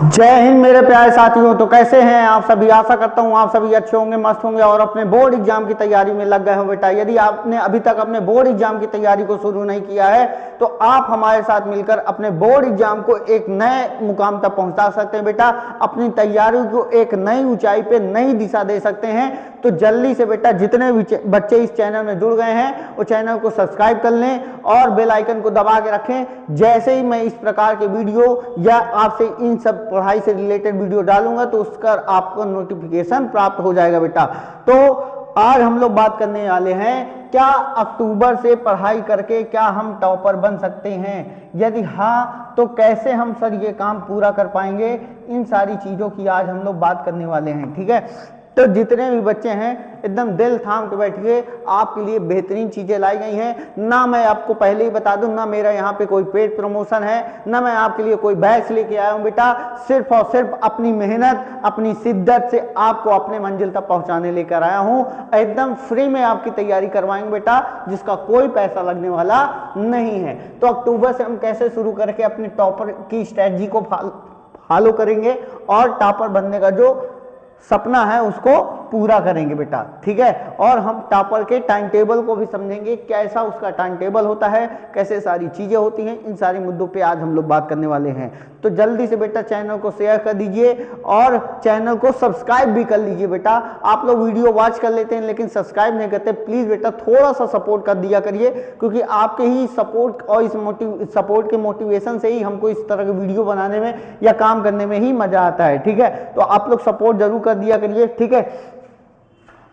जय हिंद मेरे प्यारे साथियों। तो कैसे हैं आप सभी? आशा करता हूं आप सभी अच्छे होंगे, मस्त होंगे और अपने बोर्ड एग्जाम की तैयारी में लग गए हो। बेटा यदि आपने अभी तक अपने बोर्ड एग्जाम की तैयारी को शुरू नहीं किया है तो आप हमारे साथ मिलकर अपने बोर्ड एग्जाम को एक नए मुकाम तक पहुंचा सकते हैं। बेटा अपनी तैयारी को एक नई ऊंचाई पे नई दिशा दे सकते हैं। तो जल्दी से बेटा जितने भी बच्चे इस चैनल में जुड़ गए हैं वो चैनल को सब्सक्राइब कर लें और बेल आइकन को दबा के रखें। जैसे ही मैं इस प्रकार के वीडियो या आपसे इन सब पढ़ाई से रिलेटेड वीडियो डालूंगा तो उसका आपको नोटिफिकेशन प्राप्त हो जाएगा। बेटा तो आज हम लोग बात करने वाले हैं, क्या अक्टूबर से पढ़ाई करके क्या हम टॉपर बन सकते हैं? यदि हाँ तो कैसे हम सर ये काम पूरा कर पाएंगे? इन सारी चीजों की आज हम लोग बात करने वाले हैं। ठीक है, तो जितने भी बच्चे हैं एकदम दिल थाम के बैठिए, आपके लिए बेहतरीन चीजें लाई गई हैं। ना मैं आपको पहले ही बता दूं, ना मेरा यहाँ पे कोई पेड प्रमोशन है, ना मैं आपके लिए कोई बैच लेके आया हूँ। बेटा सिर्फ और सिर्फ अपनी मेहनत, अपनी शिद्दत से आपको अपने मंजिल तक पहुंचाने लेकर आया हूँ। एकदम फ्री में आपकी तैयारी करवाएंगे बेटा, जिसका कोई पैसा लगने वाला नहीं है। तो अक्टूबर से हम कैसे शुरू करके अपने टॉपर की स्ट्रेटजी को फॉलो करेंगे और टॉपर बनने का जो सपना है उसको पूरा करेंगे बेटा। ठीक है, और हम टॉपर के टाइम टेबल को भी समझेंगे, कैसा उसका टाइम टेबल होता है, कैसे सारी चीजें होती हैं। इन सारे मुद्दों पे आज हम लोग बात करने वाले हैं। तो जल्दी से बेटा चैनल को शेयर कर दीजिए और चैनल को सब्सक्राइब भी कर लीजिए। बेटा आप लोग वीडियो वॉच कर लेते हैं लेकिन सब्सक्राइब नहीं करते, प्लीज बेटा थोड़ा सा सपोर्ट कर दिया करिए, क्योंकि आपके ही सपोर्ट और इस सपोर्ट के मोटिवेशन से ही हमको इस तरह के वीडियो बनाने में या काम करने में ही मजा आता है। ठीक है, तो आप लोग सपोर्ट जरूर कर दिया करिए। ठीक है,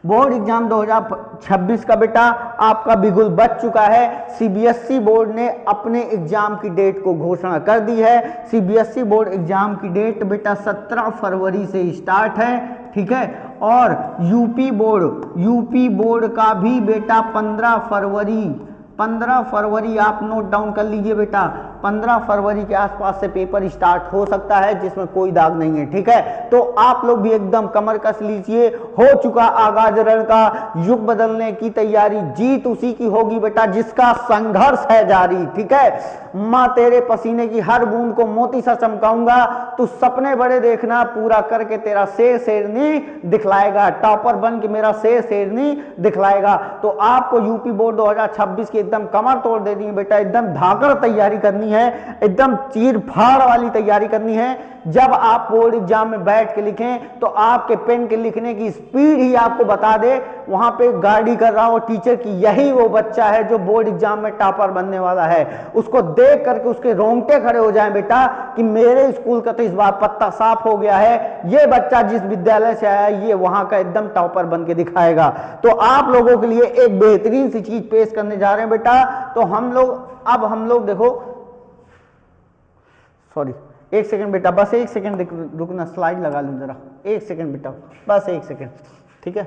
बोर्ड एग्जाम 2026 का बेटा आपका बिगुल बच चुका है। सीबीएसई बोर्ड ने अपने एग्जाम की डेट को घोषणा कर दी है। सीबीएसई बोर्ड एग्जाम की डेट बेटा 17 फरवरी से स्टार्ट है। ठीक है, और यूपी बोर्ड का भी बेटा 15 फरवरी आप नोट डाउन कर लीजिए बेटा। 15 फरवरी के आसपास से पेपर स्टार्ट हो सकता है, जिसमें कोई दाग नहीं है। ठीक है, तो आप लोग भी एकदम कमर कस लीजिए। हो चुका आगाज रण का, युग बदलने की तैयारी, जीत उसी की होगी बेटा जिसका संघर्ष है जारी। ठीक है, माँ तेरे पसीने की हर बूंद को मोती सा चमकाऊंगा, तू सपने बड़े देखना, पूरा करके तेरा शेर शेरनी दिखलाएगा। टॉपर बन के मेरा शेर शेरनी दिखलाएगा। तो आपको यूपी बोर्ड 2026 की एकदम कमर तोड़ देनी है बेटा, एकदम धाकड़ तैयारी करनी है, एकदम चीर फाड़ वाली तैयारी करनी है। जब आप बोर्ड एग्जाम में बैठ के लिखें तो आपके पेन के लिखने की स्पीड ही आपको बता दे वहां पे गाड़ी कर रहा हो टीचर की यही वो बच्चा है जो बोर्ड एग्जाम में टॉपर बनने वाला है। उसको देख करके उसके रोंगटे खड़े हो जाएं बेटा कि मेरे स्कूल का तो इस बार पत्ता साफ हो गया है, ये बच्चा जिस विद्यालय से आया ये वहां का एकदम टॉपर बन के दिखाएगा। तो आप लोगों के लिए एक बेहतरीन सी चीज पेश करने जा रहे हैं बेटा। तो हम लोग देखो, सॉरी एक सेकंड बेटा, बस एक सेकंड रुकना, स्लाइड लगा लूं जरा। एक सेकंड बेटा, बस एक सेकंड। ठीक है,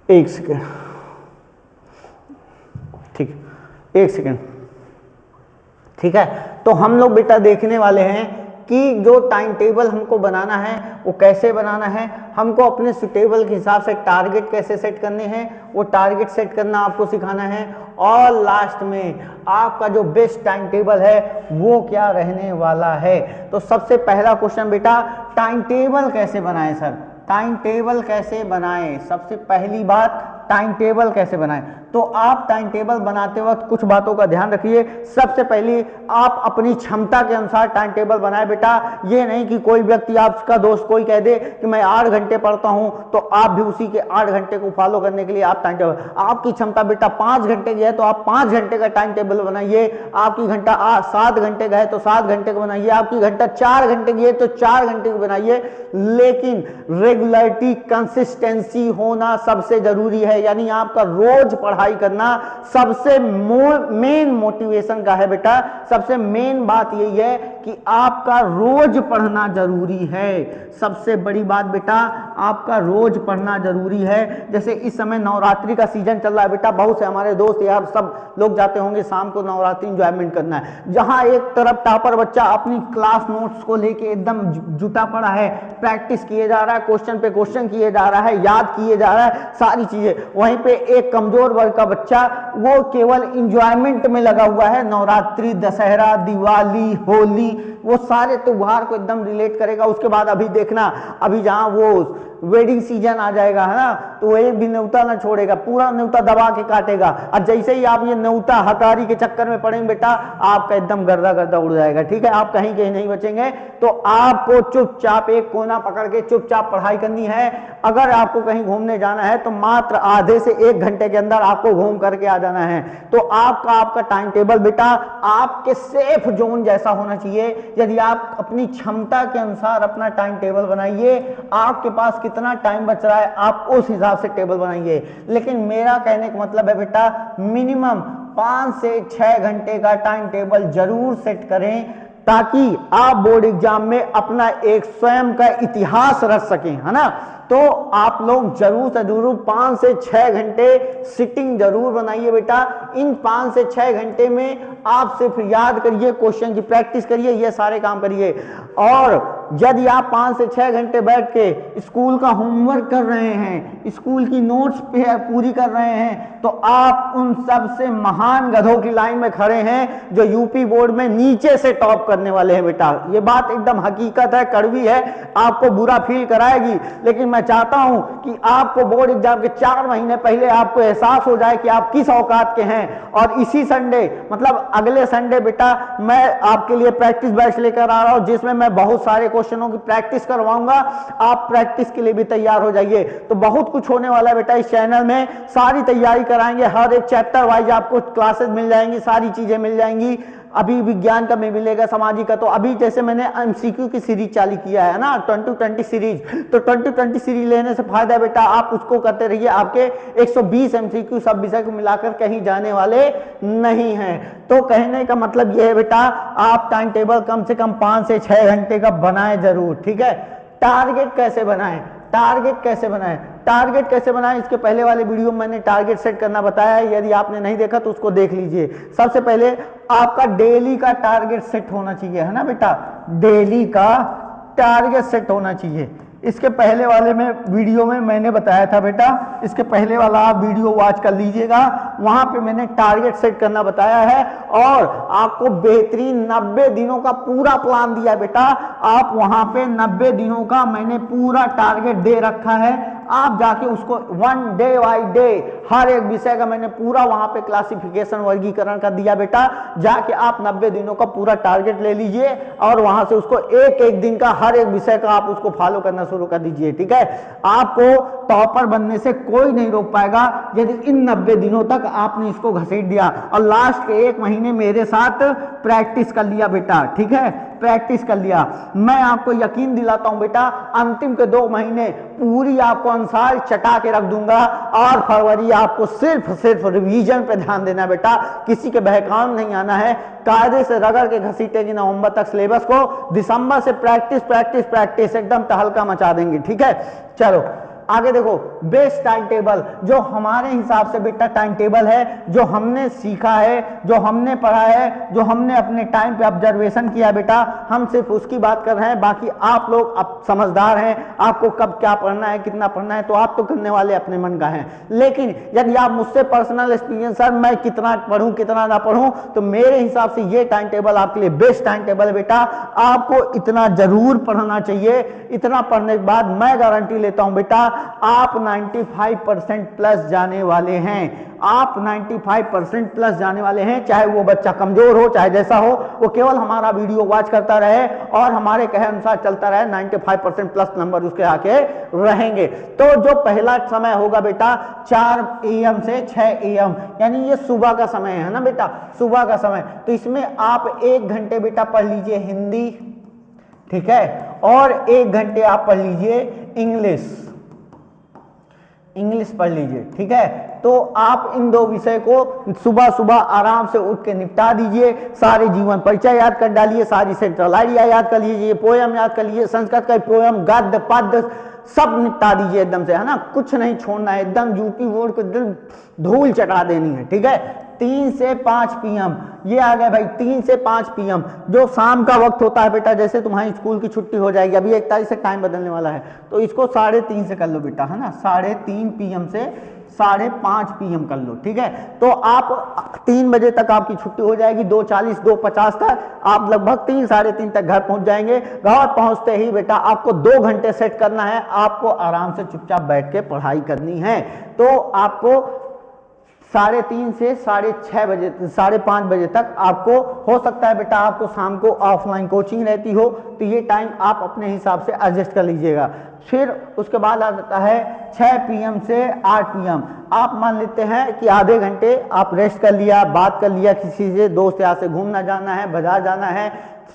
एक सेकंड, ठीक, एक सेकंड। ठीक है, तो हम लोग बेटा देखने वाले हैं कि जो टाइम टेबल हमको बनाना है वो कैसे बनाना है। हमको अपने सुटेबल के हिसाब से टारगेट कैसे सेट करने हैं, वो टारगेट सेट करना आपको सिखाना है। और लास्ट में आपका जो बेस्ट टाइम टेबल है वो क्या रहने वाला है। तो सबसे पहला क्वेश्चन बेटा, टाइम टेबल कैसे बनाएं सर? टाइम टेबल कैसे बनाएं? सबसे पहली बात, टाइम टेबल कैसे बनाएं? तो आप टाइम टेबल बनाते वक्त कुछ बातों का ध्यान रखिए। सबसे पहले आप अपनी क्षमता के अनुसार टाइम टेबल बनाएं बेटा। ये नहीं कि कोई व्यक्ति, आपका दोस्त कोई कह दे कि मैं 8 घंटे पढ़ता हूं तो आप भी उसी के 8 घंटे को फॉलो करने के लिए आप टाइम टेबल, आपकी क्षमता बेटा 5 घंटे की है तो आप 5 घंटे का टाइम टेबल बनाइए। आपकी घंटा 7 घंटे का है तो 7 घंटे का बनाइए। आपकी घंटा 4 घंटे की है तो 4 घंटे की बनाइए। लेकिन रेगुलरिटी, कंसिस्टेंसी होना सबसे जरूरी है, यानी आपका रोज पढ़ाई करना सबसे मेन मोटिवेशन का है बेटा। सबसे मेन बात यही है कि आपका रोज पढ़ना जरूरी है। सबसे बड़ी बात बेटा, आपका रोज पढ़ना जरूरी है। जैसे इस समय नवरात्रि का सीजन चल रहा है बेटा, बहुत से हमारे दोस्त यार सब लोग जाते होंगे शाम को नवरात्रि एंजॉयमेंट करना है। जहां एक तरफ टॉपर बच्चा अपनी क्लास नोट्स को लेके एकदम जुटा पड़ा है, प्रैक्टिस किए जा रहा है, क्वेश्चन पे क्वेश्चन किए जा रहा है, याद किए जा रहा है सारी चीजें, वहीं पे एक कमजोर वर्ग का बच्चा वो केवल इंजॉयमेंट में लगा हुआ है, नवरात्रि, दशहरा, दिवाली, होली, वो सारे त्योहार को एकदम रिलेट करेगा। उसके बाद अभी देखना, अभी जहाँ वो वेडिंग सीजन आ जाएगा है ना, तो वो एक भी न्योता ना छोड़ेगा, पूरा न्योता दबा के काटेगा। और जैसे ही आप ये न्योता हकारी के चक्कर में पड़ेंगे बेटा, आपका एकदम गर्दा गर्दा उड़ जाएगा, ठीक है, आप कहीं कहीं नहीं बचेंगे। तो आपको चुपचाप एक कोना पकड़ के चुपचाप पढ़ाई करनी है। अगर आपको कहीं घूमने जाना है तो मात्र आधे से 1 घंटे के अंदर आपको घूम करके आ जाना है। तो आपका टाइम टेबल बेटा आपके सेफ जोन जैसा होना चाहिए। यदि आप अपनी क्षमता के अनुसार अपना टाइम टेबल बनाइए, आपके पास कितना टाइम बच रहा है आप उस हिसाब से टेबल बनाइए। लेकिन मेरा कहने का मतलब है बेटा, मिनिमम 5 से 6 घंटे का टाइम टेबल जरूर सेट करें, ताकि आप बोर्ड एग्जाम में अपना एक स्वयं का इतिहास रच सकें, है ना। तो आप लोग जरूर से जरूर 5 से 6 घंटे सिटिंग जरूर बनाइए बेटा। इन 5 से 6 घंटे में आप सिर्फ याद करिए, क्वेश्चन की प्रैक्टिस करिए, ये सारे काम करिए। और यदि आप 5 से 6 घंटे बैठ के स्कूल का होमवर्क कर रहे हैं, स्कूल की नोट्स पूरी कर रहे हैं, तो आप उन सबसे महान गधों की लाइन में खड़े हैं जो यूपी बोर्ड में नीचे से टॉप करने वाले हैं बेटा। ये बात एकदम हकीकत है, कड़वी है, आपको बुरा फील कराएगी, लेकिन मैं चाहता हूं कि आपको बोर्ड एग्जाम के 4 महीने पहले आपको एहसास हो जाए कि आप किस औकात के हैं। और इसी संडे, मतलब अगले संडे बेटा, मैं आपके लिए प्रैक्टिस बैच लेकर आ रहा हूं, जिसमें मैं बहुत सारे क्वेश्चनों की प्रैक्टिस करवाऊंगा। आप प्रैक्टिस के लिए भी तैयार हो जाइए। तो बहुत कुछ होने वाला है बेटा इस चैनल में, सारी तैयारी कराएंगे, हर एक चैप्टर वाइज आपको क्लासेस मिल जाएंगी, सारी चीजें मिल जाएंगी। अभी विज्ञान का में मिलेगा, सामाजिक का, तो अभी जैसे मैंने एमसीक्यू की सीरीज चालू किया है ना, 2020 सीरीज, तो 2020 सीरीज लेने से फायदा है बेटा, आप उसको करते रहिए। आपके 120 एमसीक्यू सब विषय को मिलाकर कहीं जाने वाले नहीं हैं। तो कहने का मतलब यह है बेटा, आप टाइम टेबल कम से कम 5 से 6 घंटे का बनाएं जरूर, ठीक है। टारगेट कैसे बनाएं, टारगेट कैसे बनाएं, टारगेट कैसे बनाएं, इसके पहले वाले वीडियो में मैंने टारगेट सेट करना बताया है, यदि आपने नहीं देखा तो उसको देख लीजिए। सबसे पहले आपका डेली का टारगेट सेट होना चाहिए, है ना बेटा, डेली का टारगेट सेट होना चाहिए। इसके पहले वाले में वीडियो में मैंने बताया था बेटा, इसके पहले वाला आप वीडियो वॉच कर लीजिएगा, वहां पे मैंने टारगेट सेट करना बताया है। और आपको बेहतरीन 90 दिनों का पूरा प्लान दिया है बेटा। आप वहां पे 90 दिनों का मैंने पूरा टारगेट दे रखा है, आप जाके उसको 1 डे बाय डे हर एक विषय का मैंने पूरा वहां पे क्लासिफिकेशन, वर्गीकरण का दिया बेटा। जाके आप 90 दिनों का पूरा टारगेट ले लीजिए और वहां से उसको एक एक दिन का हर एक विषय का आप उसको फॉलो करना शुरू कर दीजिए, ठीक है। आपको टॉपर बनने से कोई नहीं रोक पाएगा यदि इन 90 दिनों तक आपने इसको घसीट दिया और लास्ट के 1 महीने मेरे साथ प्रैक्टिस कर लिया बेटा, ठीक है, प्रैक्टिस कर लिया। मैं आपको यकीन दिलाता हूं बेटा, अंतिम के 2 महीने पूरी आपको अनुसार चटा के रख दूंगा और फरवरी आपको सिर्फ रिवीजन पे ध्यान देना बेटा, किसी के बहकाम नहीं आना है। कायदे से रगड़ के घसीटेगी नवंबर तक सिलेबस को, दिसंबर से प्रैक्टिस प्रैक्टिस प्रैक्टिस एकदम तहलका मचा देंगे, ठीक है। चलो आगे देखो, बेस्ट टाइम टेबल जो हमारे हिसाब से बेटा टाइम टेबल है, जो हमने सीखा है, जो हमने पढ़ा है, जो हमने अपने टाइम पे ऑब्जर्वेशन किया बेटा, हम सिर्फ उसकी बात कर रहे हैं। बाकी आप लोग अब समझदार हैं, आपको कब क्या पढ़ना है, कितना पढ़ना है, तो आप तो करने वाले अपने मन का हैं। लेकिन यदि आप मुझसे पर्सनल एक्सपीरियंस, सर मैं कितना पढ़ूं कितना ना पढ़ूं, तो मेरे हिसाब से ये टाइम टेबल आपके लिए बेस्ट टाइम टेबल है बेटा। आपको इतना जरूर पढ़ना चाहिए, इतना पढ़ने के बाद मैं गारंटी लेता हूं बेटा आप 95% प्लस जाने वाले हैं, आप 95% प्लस जाने वाले हैं। चाहे वो बच्चा कमजोर हो, चाहे जैसा हो, वो केवल हमारा वीडियो वॉच करता रहे और हमारे कहे अनुसार चलता रहे, 95% प्लस नंबर उसके आके रहेंगे। तो जो पहला समय होगा बेटा 4 AM से 6 AM, यानी ये सुबह का समय है ना बेटा, सुबह का समय, तो इसमें आप 1 घंटे बेटा पढ़ लीजिए हिंदी, ठीक है, और 1 घंटे आप पढ़ लीजिए इंग्लिश पढ़ लीजिए, ठीक है। तो आप इन 2 विषय को सुबह सुबह आराम से उठ के निपटा दीजिए। सारे जीवन परिचय याद कर डालिए, सारी सेंट्रल आइडिया याद कर लीजिए, पोयम याद कर लीजिए, संस्कृत का पोयम, गद्य पद्य सब निपटा दीजिए एकदम से, है ना, कुछ नहीं छोड़ना है, एकदम यूपी बोर्ड को एकदम धूल चटा देनी है, ठीक है। 3 से 5 PM, ये आ गए भाई 3 से 5 PM, जो शाम का वक्त होता है बेटा, जैसे तुम्हारी स्कूल की छुट्टी हो जाएगी, अभी 1 तारीख से टाइम बदलने वाला है, तो इसको 3:30 से कर लो बेटा, है ना, 3:30 PM से 5:30 PM कर लो, ठीक है। तो आप 3 बजे तक आपकी छुट्टी हो जाएगी, 2:40 2:50 तक आप लगभग 3 साढ़े 3 तक घर पहुंच जाएंगे। घर पहुंचते ही बेटा आपको 2 घंटे सेट करना है, आपको आराम से चुपचाप बैठ के पढ़ाई करनी है। तो आपको 3:30 से 6:30 बजे 5:30 बजे तक आपको हो सकता है बेटा आपको शाम को ऑफलाइन कोचिंग रहती हो, तो ये टाइम आप अपने हिसाब से एडजस्ट कर लीजिएगा। फिर उसके बाद आ जाता है 6 PM से 8 PM। आप मान लेते हैं कि आधे घंटे आप रेस्ट कर लिया, बात कर लिया किसी से, दोस्त यार से घूमना जाना है, बाजार जाना है,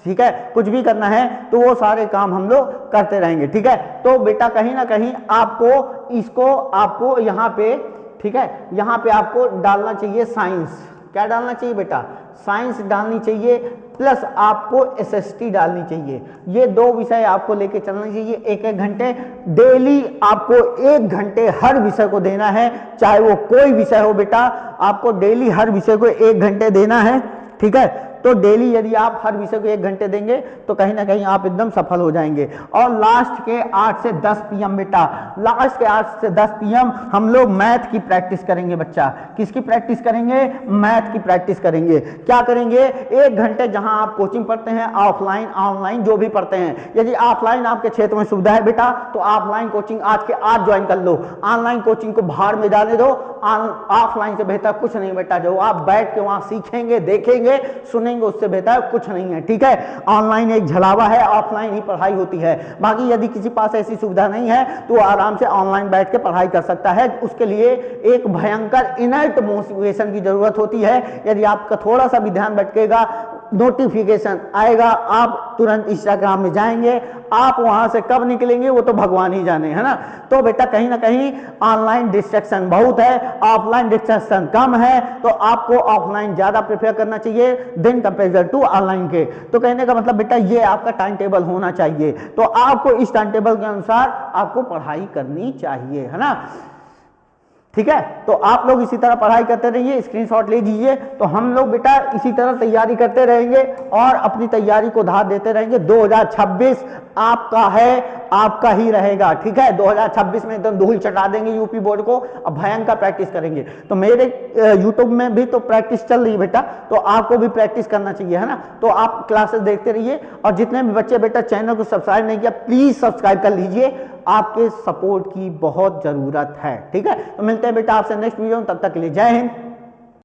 ठीक है, कुछ भी करना है, तो वो सारे काम हम लोग करते रहेंगे, ठीक है। तो बेटा कहीं ना कहीं आपको यहाँ पे, ठीक है, यहाँ पे आपको डालना चाहिए साइंस। क्या डालना चाहिए बेटा? साइंस डालनी चाहिए, प्लस आपको SST डालनी चाहिए। ये 2 विषय आपको लेके चलना चाहिए। 1-1 घंटे डेली आपको 1 घंटे हर विषय को देना है, चाहे वो कोई विषय हो बेटा, आपको डेली हर विषय को 1 घंटे देना है, ठीक है। तो डेली यदि आप हर विषय को 1 घंटे देंगे तो कहीं ना कहीं आप एकदम सफल हो जाएंगे। और लास्ट के 8 से 10 PM बेटा, लास्ट के 8 से 10 PM हम लोग मैथ की प्रैक्टिस करेंगे बच्चा। किसकी प्रैक्टिस करेंगे? मैथ की प्रैक्टिस करेंगे। क्या करेंगे? 1 घंटे जहां आप कोचिंग पढ़ते हैं, ऑफलाइन ऑनलाइन जो भी पढ़ते हैं, यदि ऑफलाइन आपके क्षेत्र में सुविधा है बेटा तो ऑफलाइन कोचिंग आज के आज ज्वाइन कर लो। ऑनलाइन कोचिंग को बाहर में डालने दो। ऑफलाइन से बेहतर कुछ नहीं बेटा, जो आप बैठ के वहां सीखेंगे, देखेंगे, सुनेंगे, उससे बेहतर कुछ नहीं है, ठीक है। ऑनलाइन एक झलावा है, ऑफलाइन ही पढ़ाई होती है। बाकी यदि किसी पास ऐसी सुविधा नहीं है तो आराम से ऑनलाइन बैठ के पढ़ाई कर सकता है। उसके लिए एक भयंकर इनर्ट मोटिवेशन की जरूरत होती है। यदि आपका थोड़ा सा भी ध्यान भटकेगा, नोटिफिकेशन आएगा, आप तुरंत इंस्टाग्राम में जाएंगे, आप वहां से कब निकलेंगे वो तो भगवान ही जाने, है ना। तो बेटा कहीं ना कहीं ऑनलाइन डिस्ट्रैक्शन बहुत है, ऑफलाइन डिस्ट्रैक्शन कम है, तो आपको ऑफलाइन ज्यादा प्रेफर करना चाहिए दिन कंपेयर टू ऑनलाइन के। तो कहने का मतलब बेटा ये आपका टाइम टेबल होना चाहिए। तो आपको इस टाइम टेबल के अनुसार आपको पढ़ाई करनी चाहिए, है ना, ठीक है। तो आप लोग इसी तरह पढ़ाई करते रहिए, स्क्रीनशॉट ले लीजिए। तो हम लोग बेटा इसी तरह तैयारी करते रहेंगे और अपनी तैयारी को धार देते रहेंगे। 2026 आपका है, आपका ही रहेगा, ठीक है। 2026 में एकदम धूल चटा देंगे यूपी बोर्ड को, अब भयंकर प्रैक्टिस करेंगे। तो मेरे यूट्यूब में भी तो प्रैक्टिस चल रही है बेटा, तो आपको भी प्रैक्टिस करना चाहिए, है ना। तो आप क्लासेस देखते रहिए, और जितने भी बच्चे बेटा चैनल को सब्सक्राइब नहीं किया प्लीज सब्सक्राइब कर लीजिए, आपके सपोर्ट की बहुत जरूरत है, ठीक है। तो मिलते हैं बेटा आपसे नेक्स्ट वीडियो में, तब तक के लिए जय हिंद।